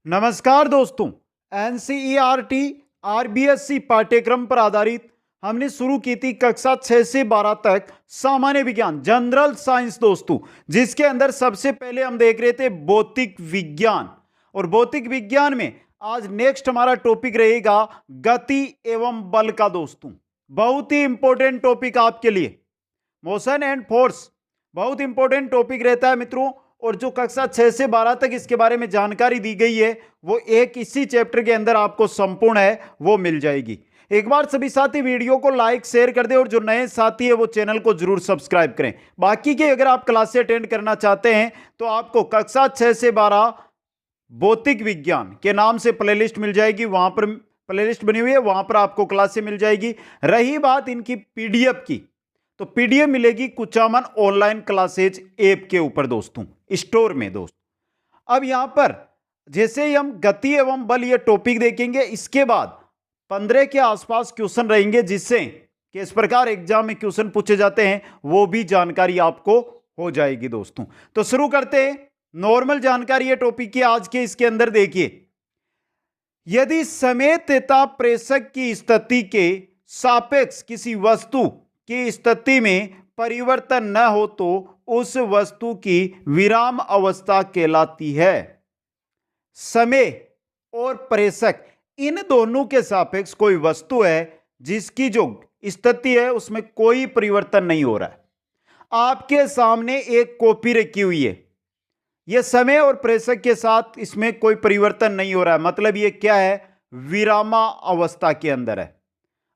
नमस्कार दोस्तों। NCERT RBSC पाठ्यक्रम पर आधारित हमने शुरू की थी कक्षा 6 से 12 तक सामान्य विज्ञान जनरल साइंस दोस्तों, जिसके अंदर सबसे पहले हम देख रहे थे भौतिक विज्ञान। और भौतिक विज्ञान में आज नेक्स्ट हमारा टॉपिक रहेगा गति एवं बल का दोस्तों। बहुत ही इंपॉर्टेंट टॉपिक आपके लिए, मोशन एंड फोर्स बहुत इंपॉर्टेंट टॉपिक रहता है मित्रों। और जो कक्षा 6 से 12 तक इसके बारे में जानकारी दी गई है वो एक इसी चैप्टर के अंदर आपको संपूर्ण है वो मिल जाएगी। एक बार सभी साथी वीडियो को लाइक शेयर कर दें और जो नए साथी है वो चैनल को जरूर सब्सक्राइब करें। बाकी के अगर आप क्लासें अटेंड करना चाहते हैं तो आपको कक्षा 6 से 12 भौतिक विज्ञान के नाम से प्लेलिस्ट मिल जाएगी, वहां पर प्लेलिस्ट बनी हुई है, वहां पर आपको क्लासें मिल जाएगी। रही बात इनकी पीडीएफ की, तो पीडीएफ मिलेगी कुचामन ऑनलाइन क्लासेज ऐप के ऊपर दोस्तों, स्टोर में दोस्तों। अब यहां पर जैसे ही हम गति एवं बल ये टॉपिक देखेंगे, इसके बाद 15 के आसपास क्वेश्चन रहेंगे जिससे किस प्रकार एग्जाम में क्वेश्चन पूछे जाते हैं वो भी जानकारी आपको हो जाएगी दोस्तों। तो शुरू करते हैं। नॉर्मल जानकारी है टॉपिक की आज के, इसके अंदर देखिए, यदि समय तथा प्रेषक की स्थिति के सापेक्ष किसी वस्तु की स्थिति में परिवर्तन न हो तो उस वस्तु की विराम अवस्था कहलाती है। समय और प्रेषक इन दोनों के सापेक्ष कोई वस्तु है जिसकी जो स्थिति है उसमें कोई परिवर्तन नहीं हो रहा है। आपके सामने एक कॉपी रखी हुई है, यह समय और प्रेषक के साथ इसमें कोई परिवर्तन नहीं हो रहा है, मतलब यह क्या है, विरामा अवस्था के अंदर है।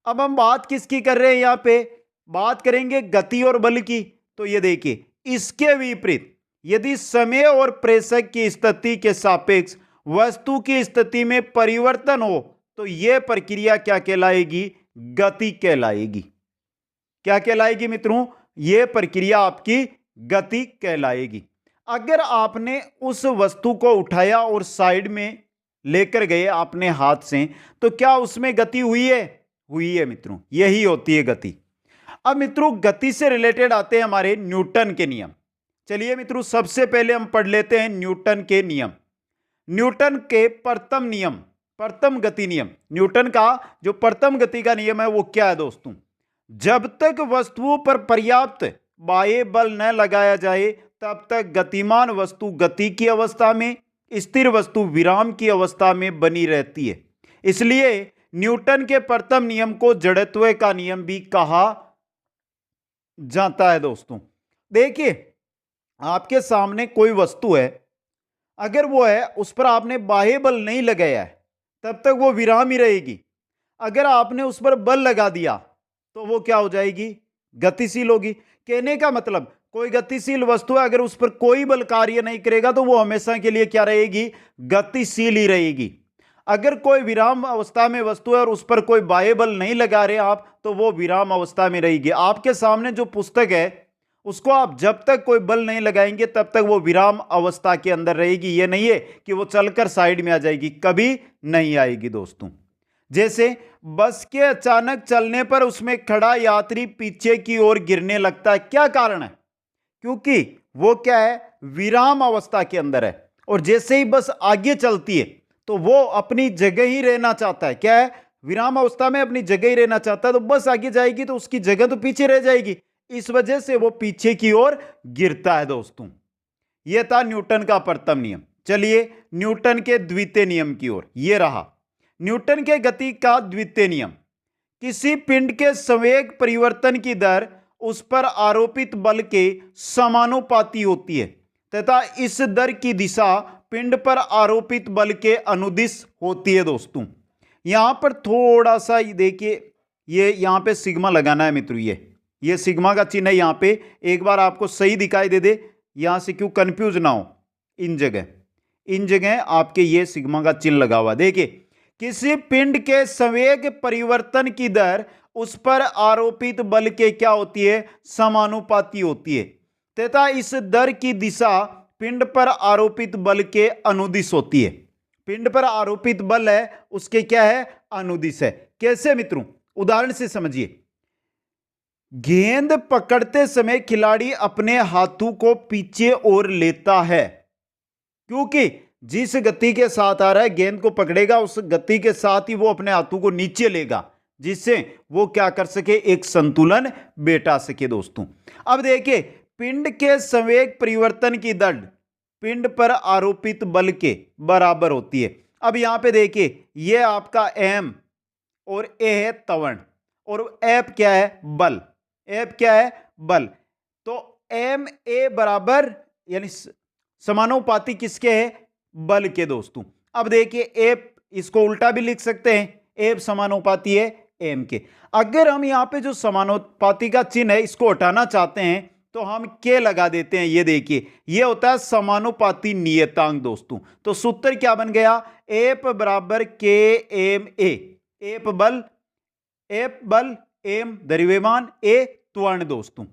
अब हम बात किसकी कर रहे हैं, यहां पे बात करेंगे गति और बल की। तो ये देखिए, इसके विपरीत यदि समय और प्रेषक की स्थिति के सापेक्ष वस्तु की स्थिति में परिवर्तन हो तो यह प्रक्रिया क्या कहलाएगी, गति कहलाएगी। क्या कहलाएगी मित्रों, यह प्रक्रिया आपकी गति कहलाएगी। अगर आपने उस वस्तु को उठाया और साइड में लेकर गए अपने हाथ से, तो क्या उसमें गति हुई है? हुई है मित्रों, यही होती है गति। अब मित्रों गति से रिलेटेड आते हैं हमारे न्यूटन के नियम। चलिए मित्रों, सबसे पहले हम पढ़ लेते हैं न्यूटन के नियम। न्यूटन के प्रथम नियम, प्रथम गति नियम, न्यूटन का जो प्रथम गति का नियम है वो क्या है दोस्तों, जब तक वस्तुओं पर पर्याप्त बाह्य बल न लगाया जाए तब तक गतिमान वस्तु गति की अवस्था में, स्थिर वस्तु विराम की अवस्था में बनी रहती है। इसलिए न्यूटन के प्रथम नियम को जड़त्व का नियम भी कहा जाता है दोस्तों। देखिए, आपके सामने कोई वस्तु है, अगर वो है उस पर आपने बाह्य बल नहीं लगाया है तब तक वो विराम ही रहेगी। अगर आपने उस पर बल लगा दिया तो वो क्या हो जाएगी, गतिशील होगी। कहने का मतलब, कोई गतिशील वस्तु है, अगर उस पर कोई बल कार्य नहीं करेगा तो वो हमेशा के लिए क्या रहेगी, गतिशील ही रहेगी। अगर कोई विराम अवस्था में वस्तु है और उस पर कोई बाह्य बल नहीं लगा रहे आप, तो वो विराम अवस्था में रहेगी। आपके सामने जो पुस्तक है उसको आप जब तक कोई बल नहीं लगाएंगे तब तक वो विराम अवस्था के अंदर रहेगी। ये नहीं है कि वो चलकर साइड में आ जाएगी, कभी नहीं आएगी दोस्तों। जैसे बस के अचानक चलने पर उसमें खड़ा यात्री पीछे की ओर गिरने लगता है, क्या कारण है, क्योंकि वो क्या है, विराम अवस्था के अंदर है। और जैसे ही बस आगे चलती है तो वो अपनी जगह ही रहना चाहता है, क्या है, विराम अवस्था में अपनी जगह ही रहना चाहता है। तो बस आगे जाएगी तो उसकी जगह तो पीछे रह जाएगी, इस वजह से वो पीछे की ओर गिरता है दोस्तों। यह था न्यूटन का प्रथम नियम। चलिए न्यूटन के द्वितीय नियम की ओर, यह रहा न्यूटन के गति का द्वितीय नियम। किसी पिंड के संवेग परिवर्तन की दर उस पर आरोपित बल के समानुपाती होती है तथा इस दर की दिशा पिंड पर आरोपित बल के अनुदिश होती है दोस्तों। यहां पर थोड़ा सा देखिए, ये यहां पे सिग्मा लगाना है मित्रों, ये सिग्मा का चिन्ह है यहां पे, एक बार आपको सही दिखाई दे दे, यहां से क्यों कंफ्यूज ना हो, इन जगह आपके ये सिग्मा का चिन्ह लगा हुआ। देखिए, किसी पिंड के संवेग परिवर्तन की दर उस पर आरोपित बल के क्या होती है, समानुपाती होती है तथा इस दर की दिशा पिंड पर आरोपित बल के अनुदिश होती है। पिंड पर आरोपित बल है उसके क्या है, अनुदिश है। कैसे मित्रों, उदाहरण से समझिए। गेंद पकड़ते समय खिलाड़ी अपने हाथों को पीछे ओर लेता है क्योंकि जिस गति के साथ आ रहा है गेंद को पकड़ेगा, उस गति के साथ ही वो अपने हाथों को नीचे लेगा, जिससे वो क्या कर सके, एक संतुलन बैठा सके दोस्तों। अब देखिए, पिंड के संवेग परिवर्तन की दर पिंड पर आरोपित बल के बराबर होती है। अब यहां पे देखिए, ये आपका एम और ए है त्वरण, और एफ क्या है, बल। एफ क्या है, बल। तो एम ए बराबर यानी समानुपाती किसके है, बल के दोस्तों। अब देखिए, एफ इसको उल्टा भी लिख सकते हैं, एफ समानुपाती है एम के। अगर हम यहां पे जो समानुपाती का चिन्ह है इसको हटाना चाहते हैं तो हम के लगा देते हैं। ये देखिए, ये होता है समानुपाती नियतांक दोस्तों। तो सूत्र क्या बन गया, एफ बराबर के एम ए। एफ बल एम द्रव्यमान, ए त्वरण दोस्तों।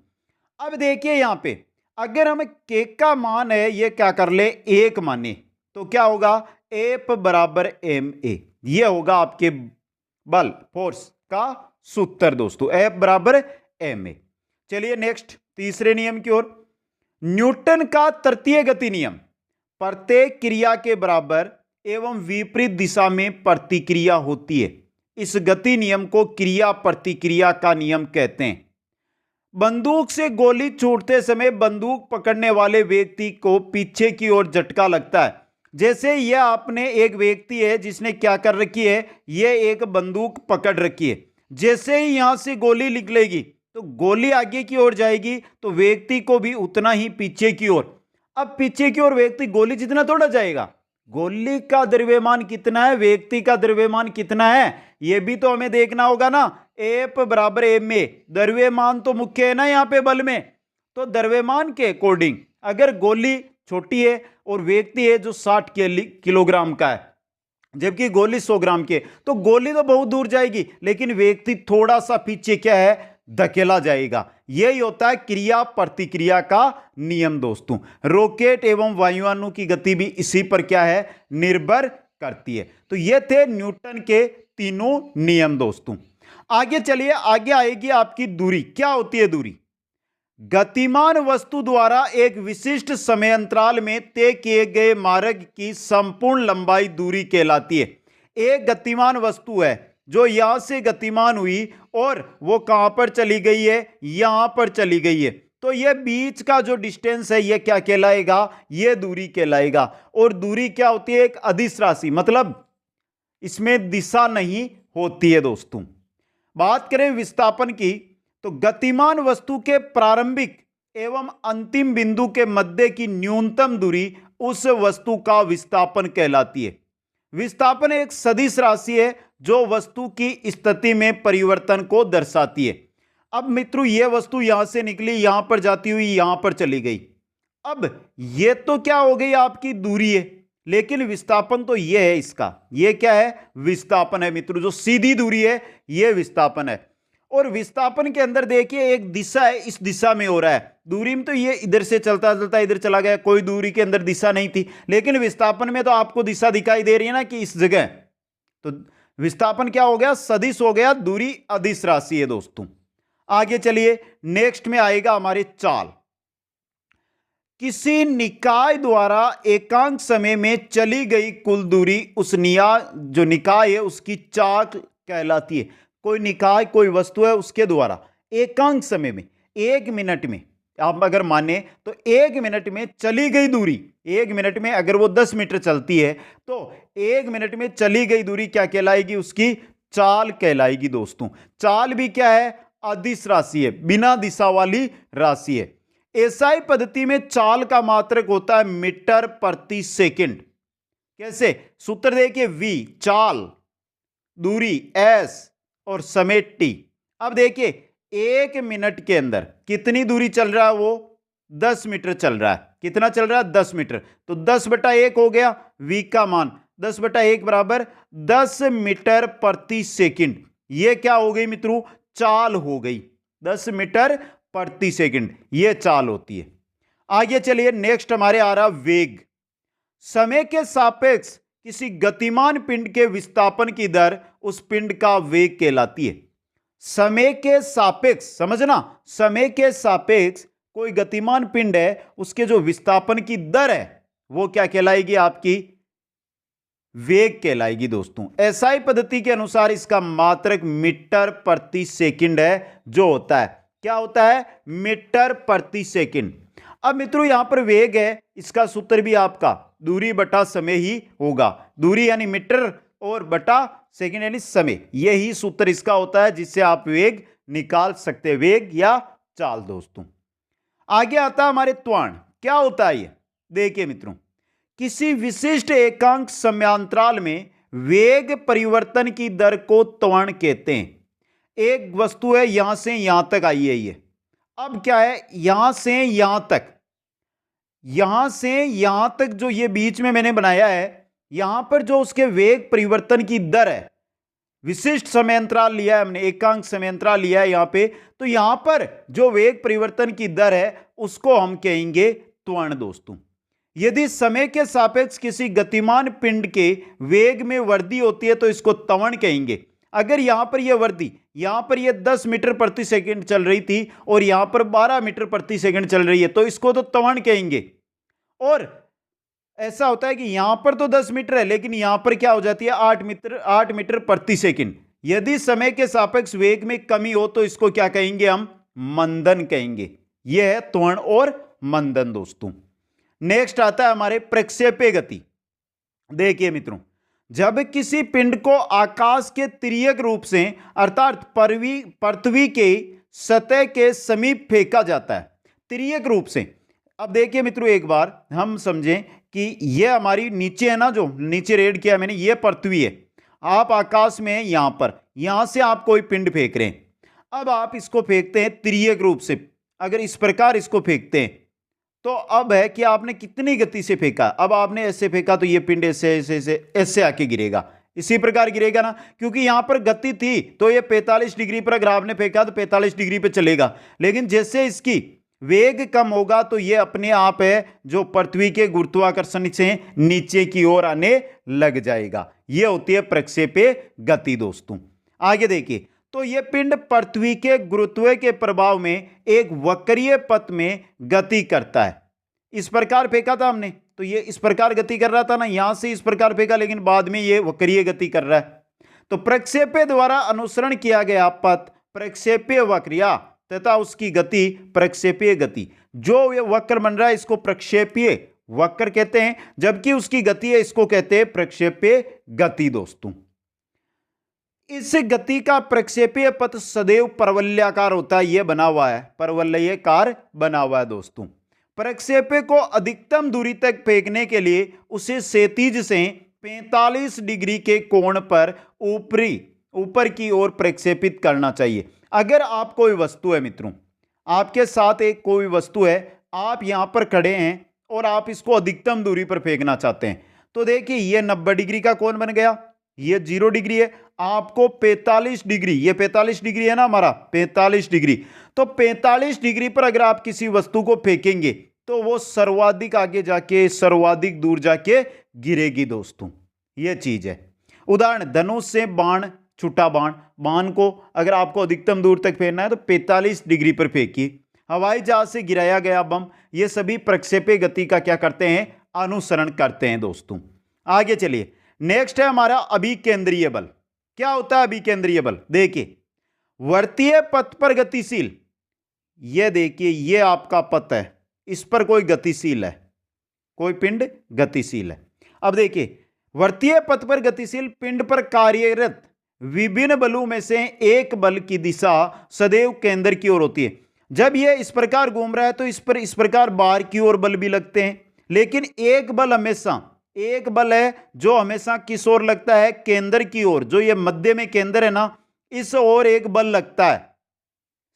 अब देखिए यहां पे अगर हम के का मान है ये क्या कर ले, एक माने, तो क्या होगा, एफ बराबर एम ए। ये होगा आपके बल, फोर्स का सूत्र दोस्तों, एफ बराबर एम ए। चलिए नेक्स्ट, तीसरे नियम की ओर। न्यूटन का तृतीय गति नियम, प्रत्येक क्रिया के बराबर एवं विपरीत दिशा में प्रतिक्रिया होती है। इस गति नियम को क्रिया प्रतिक्रिया का नियम कहते हैं। बंदूक से गोली छूटते समय बंदूक पकड़ने वाले व्यक्ति को पीछे की ओर झटका लगता है। जैसे यह आपने एक व्यक्ति है जिसने क्या कर रखी है, यह एक बंदूक पकड़ रखी है। जैसे ही यहां से गोली निकलेगी तो गोली आगे की ओर जाएगी, तो व्यक्ति को भी उतना ही पीछे की ओर। अब पीछे की ओर व्यक्ति गोली जितना थोड़ा जाएगा, गोली का द्रव्यमान कितना है, व्यक्ति का द्रव्यमान कितना है, यह भी तो हमें देखना होगा ना। एफ बराबर एम ए, द्रव्यमान तो मुख्य है ना यहाँ पे बल में, तो द्रव्यमान के अकॉर्डिंग अगर गोली छोटी है और व्यक्ति है जो 60 किलोग्राम का है, जबकि गोली 100 ग्राम की है, तो गोली तो बहुत दूर जाएगी लेकिन व्यक्ति थोड़ा सा पीछे क्या है, धकेला जाएगा। यही होता है क्रिया प्रतिक्रिया का नियम दोस्तों। रॉकेट एवं वायुयानों की गति भी इसी पर क्या है, निर्भर करती है। तो ये थे न्यूटन के तीनों नियम दोस्तों। आगे चलिए, आगे आएगी आपकी दूरी। क्या होती है दूरी? गतिमान वस्तु द्वारा एक विशिष्ट समय अंतराल में तय किए गए मार्ग की संपूर्ण लंबाई दूरी कहलाती है। एक गतिमान वस्तु है जो यहां से गतिमान हुई और वो कहां पर चली गई है, यहां पर चली गई है, तो ये बीच का जो डिस्टेंस है ये क्या कहलाएगा, ये दूरी कहलाएगा। और दूरी क्या होती है, एक अदिश राशि, मतलब इसमें दिशा नहीं होती है दोस्तों। बात करें विस्थापन की, तो गतिमान वस्तु के प्रारंभिक एवं अंतिम बिंदु के मध्य की न्यूनतम दूरी उस वस्तु का विस्थापन कहलाती है। विस्थापन एक सदिश राशि है जो वस्तु की स्थिति में परिवर्तन को दर्शाती है। अब मित्रों, यह वस्तु यहां से निकली, यहां पर जाती हुई यहां पर चली गई। अब यह तो क्या हो गई, आपकी दूरी है, लेकिन विस्थापन तो यह है इसका, यह क्या है, विस्थापन है मित्रों। जो सीधी दूरी है यह विस्थापन है। और विस्थापन के अंदर देखिए एक दिशा है, इस दिशा में हो रहा है। दूरी में तो ये इधर से चलता चलता इधर चला गया, कोई दूरी के अंदर दिशा नहीं थी, लेकिन विस्थापन में तो आपको दिशा दिखाई दे रही है ना कि इस जगह। तो विस्थापन क्या हो गया, सदिश हो गया, दूरी अदिश राशि है दोस्तों। आगे चलिए, नेक्स्ट में आएगा हमारे चाल। किसी निकाय द्वारा एकांक समय में चली गई कुल दूरी उस जो निकाय है उसकी चाल कहलाती है। कोई निकाय, कोई वस्तु है, उसके द्वारा एकांक समय में, 1 मिनट में आप अगर माने तो 1 मिनट में चली गई दूरी, 1 मिनट में अगर वो 10 मीटर चलती है तो 1 मिनट में चली गई दूरी क्या कहलाएगी, उसकी चाल कहलाएगी दोस्तों। चाल भी क्या है, अदिश राशि है, बिना दिशा वाली राशि है। एसआई पद्धति में चाल का मात्रक होता है मीटर प्रति सेकंड। कैसे, सूत्र देखिए, वी चाल, दूरी एस और समय टी। अब देखिए 1 मिनट के अंदर कितनी दूरी चल रहा है, वो 10 मीटर चल रहा है। कितना चल रहा है, 10 मीटर। तो 10/1 हो गया वी का मान, 10/1 बराबर 10 मीटर प्रति सेकंड। ये क्या हो गई मित्रों, चाल हो गई, 10 मीटर प्रति सेकंड, ये चाल होती है। आगे चलिए, नेक्स्ट हमारे आ रहा वेग। समय के सापेक्ष किसी गतिमान पिंड के विस्थापन की दर उस पिंड का वेग कहलाती है। समय के सापेक्ष, समझना, समय के सापेक्ष कोई गतिमान पिंड है, उसके जो विस्थापन की दर है वो क्या कहलाएगी, आपकी वेग कहलाएगी दोस्तों। एसआई पद्धति के अनुसार इसका मात्रक मीटर प्रति सेकंड है जो होता है। क्या होता है? मीटर प्रति सेकंड। अब मित्रों यहां पर वेग है, इसका सूत्र भी आपका दूरी बटा समय ही होगा। दूरी यानी मीटर और बटा सेकंड यानी समय, यही सूत्र इसका होता है जिससे आप वेग निकाल सकते हैं, वेग या चाल दोस्तों। आगे आता है हमारे त्वरण। क्या होता है ये? देखिए मित्रों, किसी विशिष्ट एकांक समयांतराल में वेग परिवर्तन की दर को त्वरण कहते हैं। एक वस्तु है, यहां से यहां तक आई है ये। अब क्या है, यहां से यहां तक, यहां से यहां तक जो ये बीच में मैंने बनाया है, यहां पर जो उसके वेग परिवर्तन की दर है, विशिष्ट समय अंतराल लिया है हमने, एकांक समय अंतराल लिया है यहां पे, तो यहां पर जो वेग परिवर्तन की दर है उसको हम कहेंगे त्वरण दोस्तों। यदि समय के सापेक्ष किसी गतिमान पिंड के वेग में वृद्धि होती है तो इसको त्वरण कहेंगे। अगर यहां पर यह वृद्धि, यहां पर यह 10 मीटर प्रति सेकंड चल रही थी और यहां पर 12 मीटर प्रति सेकंड चल रही है तो इसको तो त्वरण कहेंगे। और ऐसा होता है कि यहां पर तो 10 मीटर है लेकिन यहां पर क्या हो जाती है, 8 मीटर प्रति सेकंड। यदि समय के सापेक्ष वेग में कमी हो तो इसको क्या कहेंगे, हम मंदन कहेंगे। यह है त्वरण और मंदन दोस्तों। नेक्स्ट आता है हमारे प्रक्षेपीय गति। देखिए मित्रों, जब किसी पिंड को आकाश के तिर्यक रूप से अर्थात पृथ्वी के सतह के समीप फेंका जाता है, तिर्यक रूप से। अब देखिए मित्रों, एक बार हम समझें कि यह हमारी नीचे है ना, जो नीचे रेड किया मैंने, यह पृथ्वी है, आप आकाश में हैं यहां पर, यहां से आप कोई पिंड फेंक रहे हैं। अब आप इसको फेंकते हैं तिर्यक रूप से। अगर इस प्रकार इसको फेंकते हैं तो अब है कि आपने कितनी गति से फेंका। अब आपने ऐसे फेंका तो ये पिंड ऐसे ऐसे ऐसे ऐसे आके गिरेगा, इसी प्रकार गिरेगा ना, क्योंकि यहां पर गति थी तो ये 45 डिग्री पर, अगर आपने फेंका तो 45 डिग्री पे चलेगा। लेकिन जैसे इसकी वेग कम होगा तो ये अपने आप है जो पृथ्वी के गुरुत्वाकर्षण से नीचे की ओर आने लग जाएगा। ये होती है प्रक्षेपीय गति दोस्तों। आगे देखिए, तो यह पिंड पृथ्वी के गुरुत्व के प्रभाव में एक वक्रीय पथ में गति करता है। इस प्रकार फेंका था हमने तो ये इस प्रकार गति कर रहा था ना, यहां से इस प्रकार फेंका लेकिन बाद में ये वक्रीय गति कर रहा है। तो प्रक्षेपीय द्वारा अनुसरण किया गया पथ प्रक्षेपीय वक्र तथा उसकी गति प्रक्षेपीय गति। जो ये वक्र बन रहा है इसको प्रक्षेपीय वक्र कहते हैं, जबकि उसकी गति है इसको कहते हैं प्रक्षेपीय गति दोस्तों। इस गति का प्रक्षेपीय पथ सदैव परवलयाकार होता है, यह बना हुआ है, परवलयकार बना हुआ है दोस्तों। प्रक्षेपी को अधिकतम दूरी तक फेंकने के लिए उसे क्षैतिज से 45 डिग्री के कोण पर ऊपर की ओर प्रक्षेपित करना चाहिए। अगर आप कोई वस्तु है मित्रों, आपके साथ एक कोई वस्तु है, आप यहां पर खड़े हैं और आप इसको अधिकतम दूरी पर फेंकना चाहते हैं, तो देखिए ये 90 डिग्री का कोण बन गया, ये 0 डिग्री है, आपको 45 डिग्री, ये 45 डिग्री है ना हमारा, 45 डिग्री, तो 45 डिग्री पर अगर आप किसी वस्तु को फेंकेंगे तो वो सर्वाधिक आगे जाके सर्वाधिक दूर जाके गिरेगी दोस्तों। ये चीज है। उदाहरण, धनुष से बाण, छुट्टा बाण को अगर आपको अधिकतम दूर तक फेंकना है तो 45 डिग्री पर फेंकिए। हवाई जहाज से गिराया गया बम, ये सभी प्रक्षेपी गति का क्या करते हैं, अनुसरण करते हैं दोस्तों। आगे चलिए, नेक्स्ट है हमारा अभिकेंद्रीय बल। क्या होता है अभिकेंद्रीय बल? देखिए, वर्तीय पथ पर गतिशील, यह देखिए ये आपका पथ है, इस पर कोई गतिशील है, कोई पिंड गतिशील है। अब देखिए, वर्तीय पथ पर गतिशील पिंड पर कार्यरत विभिन्न बलों में से एक बल की दिशा सदैव केंद्र की ओर होती है। जब यह इस प्रकार घूम रहा है तो इस पर इस प्रकार बाहर की ओर बल भी लगते हैं, लेकिन एक बल है जो हमेशा किस ओर लगता है, केंद्र की ओर। जो ये मध्य में केंद्र है ना, इस ओर एक बल लगता है,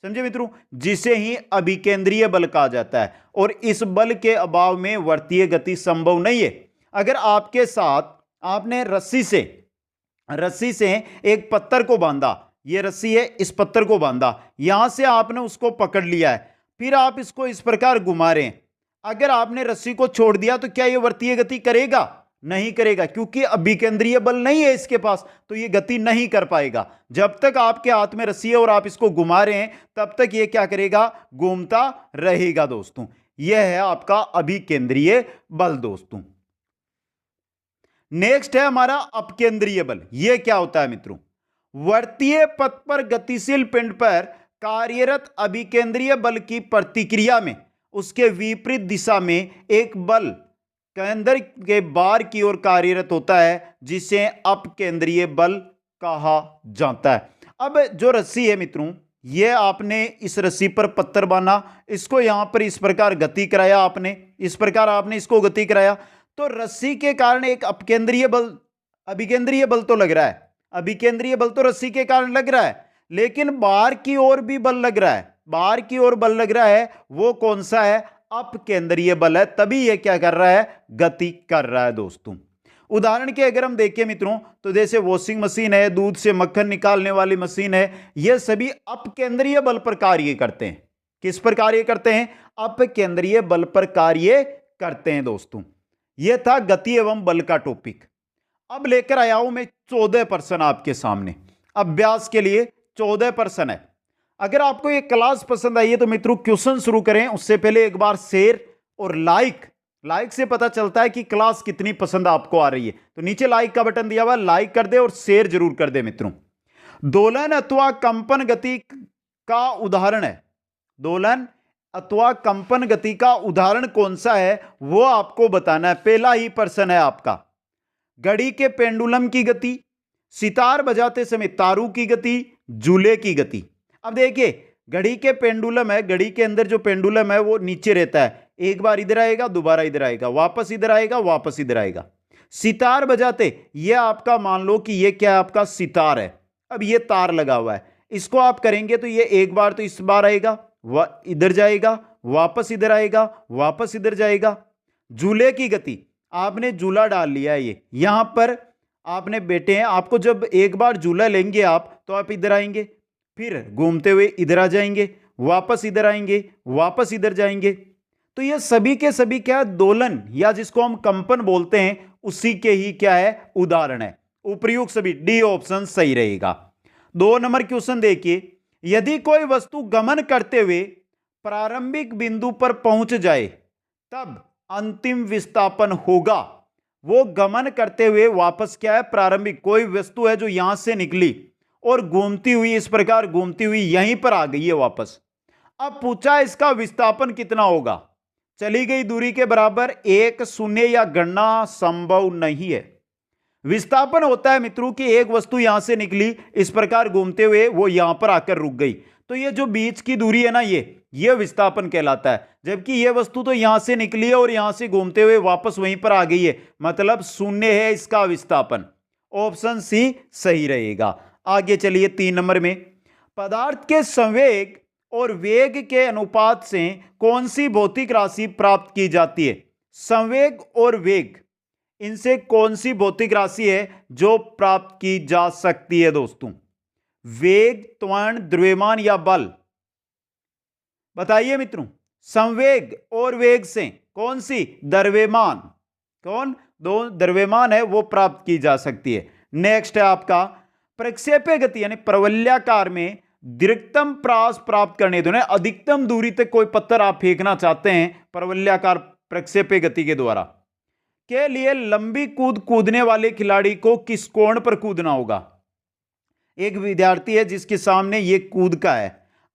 समझे मित्रों, जिसे ही अभिकेंद्रीय बल कहा जाता है। और इस बल के अभाव में वर्तीय गति संभव नहीं है। अगर आपके साथ आपने रस्सी से एक पत्थर को बांधा, ये रस्सी है, इस पत्थर को बांधा, यहां से आपने उसको पकड़ लिया है, फिर आप इसको इस प्रकार घुमा रहे हैं, अगर आपने रस्सी को छोड़ दिया तो क्या ये वर्तीय गति करेगा? नहीं करेगा, क्योंकि अभिकेंद्रीय बल नहीं है इसके पास, तो ये गति नहीं कर पाएगा। जब तक आपके हाथ में रस्सी है और आप इसको घुमा रहे हैं तब तक ये क्या करेगा, घूमता रहेगा दोस्तों। यह है आपका अभिकेंद्रीय बल दोस्तों। नेक्स्ट है हमारा अपकेंद्रीय बल। यह क्या होता है मित्रों? वर्तीय पथ पर गतिशील पिंड पर कार्यरत अभिकेंद्रीय बल की प्रतिक्रिया में उसके विपरीत दिशा में एक बल केंद्र के बाहर की ओर कार्यरत होता है, जिसे अपकेंद्रीय बल कहा जाता है। अब जो रस्सी है मित्रों, यह आपने इस रस्सी पर पत्थर बांधा, इसको यहां पर इस प्रकार गति कराया, आपने इस प्रकार आपने इसको गति कराया, तो रस्सी के कारण एक अपकेंद्रीय बल, अभिकेंद्रीय बल तो लग रहा है, अभिकेंद्रीय बल तो रस्सी के कारण लग रहा है, लेकिन बाहर की ओर भी बल लग रहा है, बाहर की ओर बल लग रहा है। वो कौन सा है? अपकेंद्रीय बल है, तभी यह क्या कर रहा है? गति कर रहा है दोस्तों। उदाहरण के अगर हम देखें मित्रों, तो जैसे वॉशिंग मशीन है, दूध से मक्खन निकालने वाली मशीन है, यह सभी अपकेंद्रीय बल पर कार्य करते हैं। किस पर कार्य करते हैं? अपकेंद्रीय बल पर कार्य करते हैं दोस्तों। यह था गति एवं बल का टॉपिक। अब लेकर आया हूं मैं 14 प्रश्न आपके सामने। अभ्यास के लिए 14 प्रश्न है। अगर आपको ये क्लास पसंद आई है तो मित्रों क्वेश्चन शुरू करें, उससे पहले एक बार शेयर और लाइक से पता चलता है कि क्लास कितनी पसंद आपको आ रही है। तो नीचे लाइक का बटन दिया हुआ, लाइक कर दे और शेयर जरूर कर दे मित्रों। दोलन अथवा कंपन गति का उदाहरण है, दोलन अथवा कंपन गति का उदाहरण कौन सा है वो आपको बताना है। पहला ही प्रश्न है आपका, घड़ी के पेंडुलम की गति, सितार बजाते समय तारू की गति, झूले की गति। अब देखिए, घड़ी के पेंडुलम है, घड़ी के अंदर जो पेंडुलम है वो नीचे रहता है, एक बार इधर आएगा, दोबारा इधर आएगा, वापस इधर आएगा, वापस इधर आएगा। सितार बजाते, ये आपका मान लो कि ये क्या है? आपका सितार है। अब ये तार लगा हुआ है, इसको आप करेंगे तो ये एक बार तो इस बार आएगा, इधर जाएगा, वापस इधर आएगा, वापस इधर जाएगा। झूले की गति, आपने झूला डाल लिया है, ये यहां पर आपने बैठे हैं, आपको जब एक बार झूला लेंगे आप तो आप इधर आएंगे, फिर घूमते हुए इधर आ जाएंगे, वापस इधर आएंगे, वापस इधर जाएंगे। तो ये सभी के सभी क्या है? दोलन या जिसको हम कंपन बोलते हैं, उसी के ही क्या है? उदाहरण है। उपर्युक्त सभी, डी ऑप्शन सही रहेगा। 2 नंबर क्वेश्चन देखिए, यदि कोई वस्तु गमन करते हुए प्रारंभिक बिंदु पर पहुंच जाए तब अंतिम विस्थापन होगा। वो गमन करते हुए वापस क्या है? प्रारंभिक, कोई वस्तु है जो यहां से निकली और घूमती हुई, इस प्रकार घूमती हुई यहीं पर आ गई है वापस। अब पूछा इसका विस्थापन कितना होगा? चली गई दूरी के बराबर 1, 0 या गणना संभव नहीं है। विस्थापन होता है मित्रों कि एक वस्तु यहां से निकली, इस प्रकार घूमते हुए वो यहां पर आकर रुक गई, तो ये जो बीच की दूरी है ना, ये विस्थापन कहलाता है। जबकि ये वस्तु तो यहां से निकली है और यहां से घूमते हुए वापस वहीं पर आ गई है, मतलब 0 है इसका विस्थापन। ऑप्शन सी सही रहेगा। आगे चलिए 3 नंबर में, पदार्थ के संवेग और वेग के अनुपात से कौन सी भौतिक राशि प्राप्त की जाती है? संवेग और वेग, इनसे कौन सी भौतिक राशि है जो प्राप्त की जा सकती है दोस्तों? वेग, त्वरण, द्रव्यमान या बल? बताइए मित्रों। संवेग और वेग से कौन सी? द्रव्यमान। कौन? दो द्रव्यमान है वो प्राप्त की जा सकती है। नेक्स्ट है आपका, प्रक्षेप्य गति यानी प्रवलयाकार में दीर्घतम प्रयास प्राप्त करने दो, अधिकतम दूरी तक कोई पत्थर आप फेंकना चाहते हैं प्रवलयाकार प्रक्षेप्य गति के द्वारा, के लिए लंबी कूद कूदने वाले खिलाड़ी को किस कोण पर कूदना होगा? एक विद्यार्थी है जिसके सामने ये कूद का है,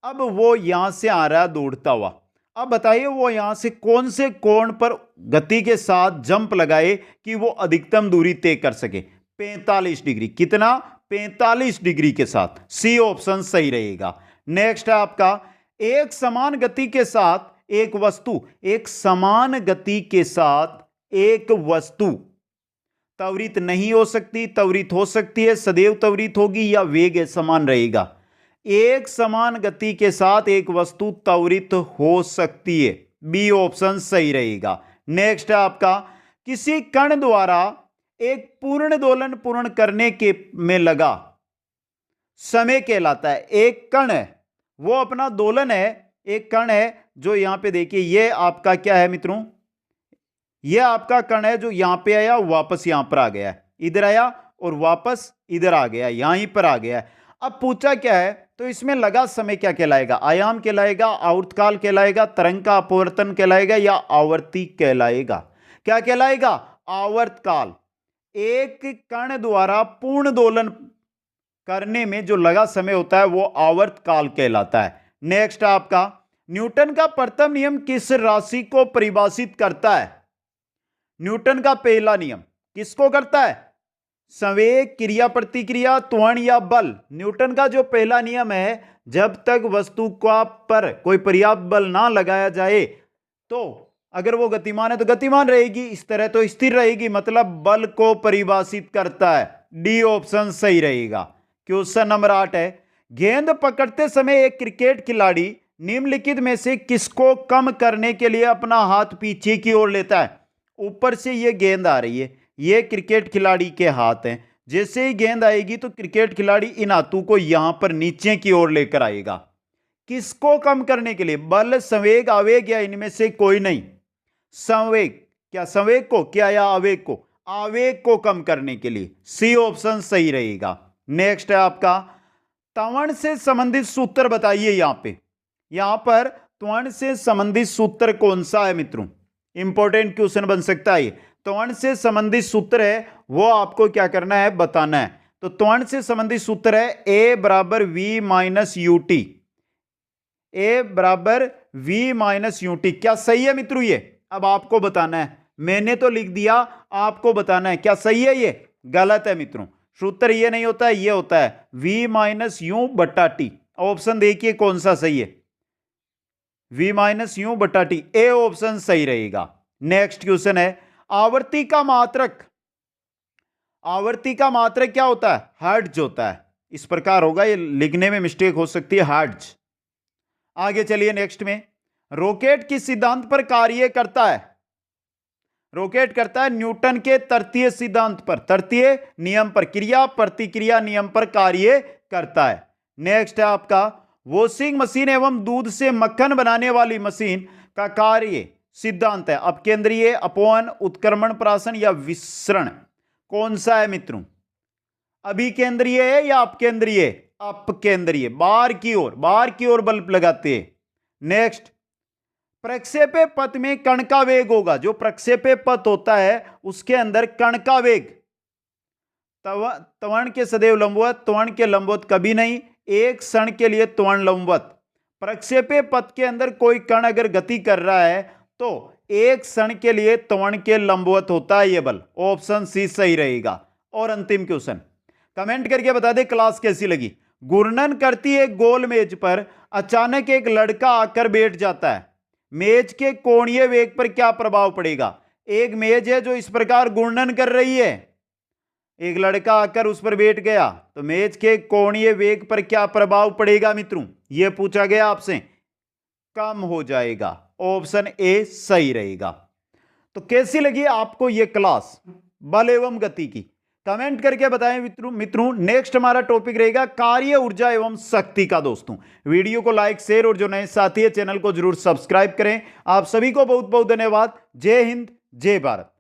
अब वो यहां से आ रहा है दौड़ता हुआ। अब बताइए वो यहां से कौन से कोण पर गति के साथ जंप लगाए कि वो अधिकतम दूरी तय कर सके? 45 डिग्री। कितना? 45 डिग्री के साथ। सी ऑप्शन सही रहेगा। नेक्स्ट है आपका, एक समान गति के साथ एक वस्तु, एक समान गति के साथ एक वस्तु त्वरित नहीं हो सकती, त्वरित हो सकती है, सदैव त्वरित होगी या वेग समान रहेगा? एक समान गति के साथ एक वस्तु त्वरित हो सकती है, बी ऑप्शन सही रहेगा। नेक्स्ट है आपका, किसी कण द्वारा एक पूर्ण दोलन पूर्ण करने के में लगा समय कहलाता है। एक कण है वो अपना दोलन है, एक कण है जो यहां पे देखिए, ये आपका क्या है मित्रों? ये आपका कण है जो यहां पे आया, वापस यहां पर आ गया, इधर आया और वापस इधर आ गया, यहीं पर आ गया। अब पूछा क्या है, तो इसमें लगा समय क्या कहलाएगा? आयाम कहलाएगा, आवर्तकाल कहलाएगा, तरंग का अपवर्तन कहलाएगा या आवर्ती कहलाएगा? क्या कहलाएगा? आवर्तकाल। एक कण द्वारा पूर्ण दोलन करने में जो लगा समय होता है वो आवर्त काल कहलाता है। नेक्स्ट आपका, न्यूटन का प्रथम नियम किस राशि को परिभाषित करता है? न्यूटन का पहला नियम किसको करता है? संवेग, क्रिया प्रतिक्रिया, त्वरण या बल। न्यूटन का जो पहला नियम है, जब तक वस्तु का पर कोई पर्याप्त बल ना लगाया जाए तो अगर वो गतिमान है तो गतिमान रहेगी, इस तरह तो स्थिर रहेगी, मतलब बल को परिभाषित करता है। डी ऑप्शन सही रहेगा। क्वेश्चन नंबर 8 है, गेंद पकड़ते समय एक क्रिकेट खिलाड़ी निम्नलिखित में से किसको कम करने के लिए अपना हाथ पीछे की ओर लेता है? ऊपर से ये गेंद आ रही है, ये क्रिकेट खिलाड़ी के हाथ हैं, जैसे ही गेंद आएगी तो क्रिकेट खिलाड़ी इन हाथों को यहां पर नीचे की ओर लेकर आएगा। किसको कम करने के लिए? बल, संवेग, आवेग या इनमें से कोई नहीं? संवेग, क्या संवेग को, क्या या आवेग को? आवेग को कम करने के लिए। सी ऑप्शन सही रहेगा। नेक्स्ट है आपका, त्वरण से संबंधित सूत्र बताइए। यहां पर त्वरण से संबंधित सूत्र कौन सा है मित्रों? इंपॉर्टेंट क्वेश्चन बन सकता है। त्वरण से संबंधित सूत्र है वो आपको क्या करना है, बताना है। तो त्वरण से संबंधित सूत्र है ए बराबर वी माइनस यू टी। ए बराबर वी माइनस यू टी। क्या सही है मित्रों? ये अब आपको बताना है, मैंने तो लिख दिया, आपको बताना है क्या सही है ये गलत है मित्रों। सूत्र ये नहीं होता है, ये होता है वी माइनस यू बट्टा टी। ऑप्शन देखिए कौन सा सही है, v माइनस यू बटा टी। ए ऑप्शन सही रहेगा। नेक्स्ट क्वेश्चन है, आवर्ती का मात्रक। आवर्ती का मात्रक क्या होता है? हर्ट्ज होता है। इस प्रकार होगा, ये लिखने में मिस्टेक हो सकती है, हर्ट्ज। आगे चलिए नेक्स्ट में, रॉकेट किस सिद्धांत पर कार्य करता है? रॉकेट करता है न्यूटन के तृतीय सिद्धांत पर, तृतीय नियम पर, क्रिया प्रतिक्रिया नियम पर कार्य करता है। नेक्स्ट है आपका, वॉशिंग मशीन एवं दूध से मक्खन बनाने वाली मशीन का कार्य सिद्धांत है अपकेंद्रीय, अपवहन, उत्क्रमण, प्राशन या विसरण। कौन सा है मित्रों? अभिकेंद्रीय है या अपकेंद्रीय? अपकेंद्रीय, बाहर की ओर बल्ब लगाते हैं। नेक्स्ट, प्रक्षेप्य पथ में कण का वेग होगा। जो प्रक्षेप्य पथ होता है उसके अंदर कण का वेग त्वरण के सदैव लंबवत, त्वरण के लंबवत कभी नहीं, एक क्षण के लिए त्वरण लंबवत। प्रक्षेप्य पथ के अंदर कोई कण अगर गति कर रहा है तो एक क्षण के लिए त्वरण के लंबवत होता है ये बल। ऑप्शन सी सही रहेगा। और अंतिम क्वेश्चन, कमेंट करके बता दे क्लास कैसी लगी। घूर्णन करती एक गोल मेज पर अचानक एक लड़का आकर बैठ जाता है, मेज के कोणीय वेग पर क्या प्रभाव पड़ेगा? एक मेज है जो इस प्रकार घूर्णन कर रही है, एक लड़का आकर उस पर बैठ गया तो मेज के कोणीय वेग पर क्या प्रभाव पड़ेगा मित्रों? यह पूछा गया आपसे। कम हो जाएगा। ऑप्शन ए सही रहेगा। तो कैसी लगी आपको यह क्लास बल एवं गति की? कमेंट करके बताएं मित्रों। नेक्स्ट हमारा टॉपिक रहेगा कार्य, ऊर्जा एवं शक्ति का। दोस्तों वीडियो को लाइक, शेयर और जो नए साथी है चैनल को जरूर सब्सक्राइब करें। आप सभी को बहुत बहुत धन्यवाद। जय हिंद, जय भारत।